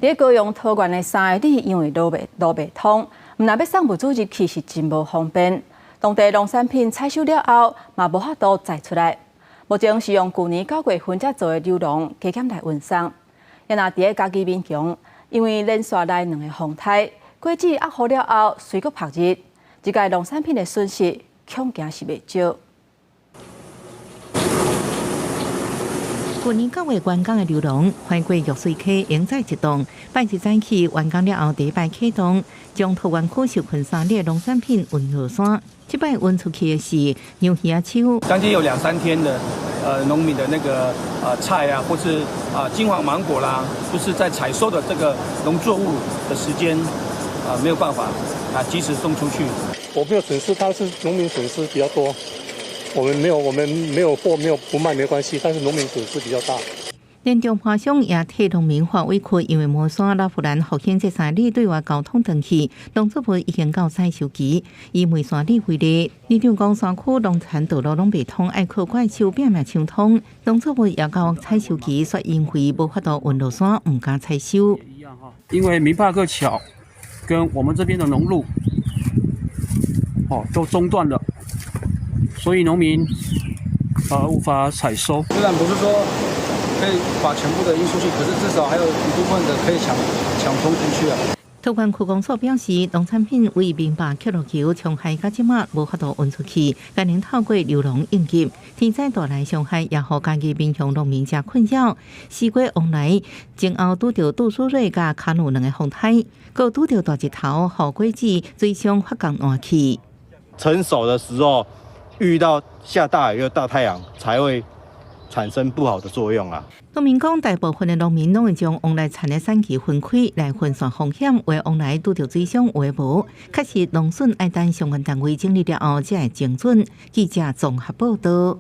在高雄桃园的3个里，因为路袂通，毋若要送物资入去是真无方便。当地农产品采收了后，嘛无法度载出来。目前是用去年9月份才做的流笼加减来运送。也若伫个家己民强，因为连续来2个风台，果子压好了后，随搁曝日，这个农产品的损失恐惊是袂少。 去年9月完工的流笼，翻过玉水溪永载一栋，拜日早起完工了后，第一摆启动，将桃园区受困3里的农产品运落山。这摆运出去的是牛耳树，将近有2、3天的农民的那个菜啊，或是金黄芒果啦，就是在采收的这个农作物的时间没有办法及时送出去。我没有损失，它是农民损失比较多。 我们没有货，没有不卖没关系，但是农民损失比较大。连中华乡也替农民发委屈，因为毛山、拉夫兰、福兴这3里对外交通断去，农作物已经到采收期。以梅山里为例，里长讲山区农产道路拢未通，爱靠怪手拼命抢通，农作物也到采收期，却因为无法度运落山，唔敢采收。因为明帕克桥跟我们这边的农路，都中断了。 所以农民无法采收。虽然不是说可以把全部的运出去，可是至少还有一部分的可以抢通进去啊。桃园区公所表示，农产品为明白客路桥从海到即马无法度运出去，今年透过流笼应急，天灾带来伤害，也互家己民雄农民真困扰。四月往来，前后拄着杜苏芮甲卡努2个风台，搁拄着大日头，互果子水上发光换去。成熟的时候。 遇到下大雨又大太阳，才会产生不好的作用啊。农民讲，大部分的农民拢会将往来产的产期分开来分散风险，为往来拄着水上为无。确实，农损爱等相关单位整理了后才会精准。记者综合报道。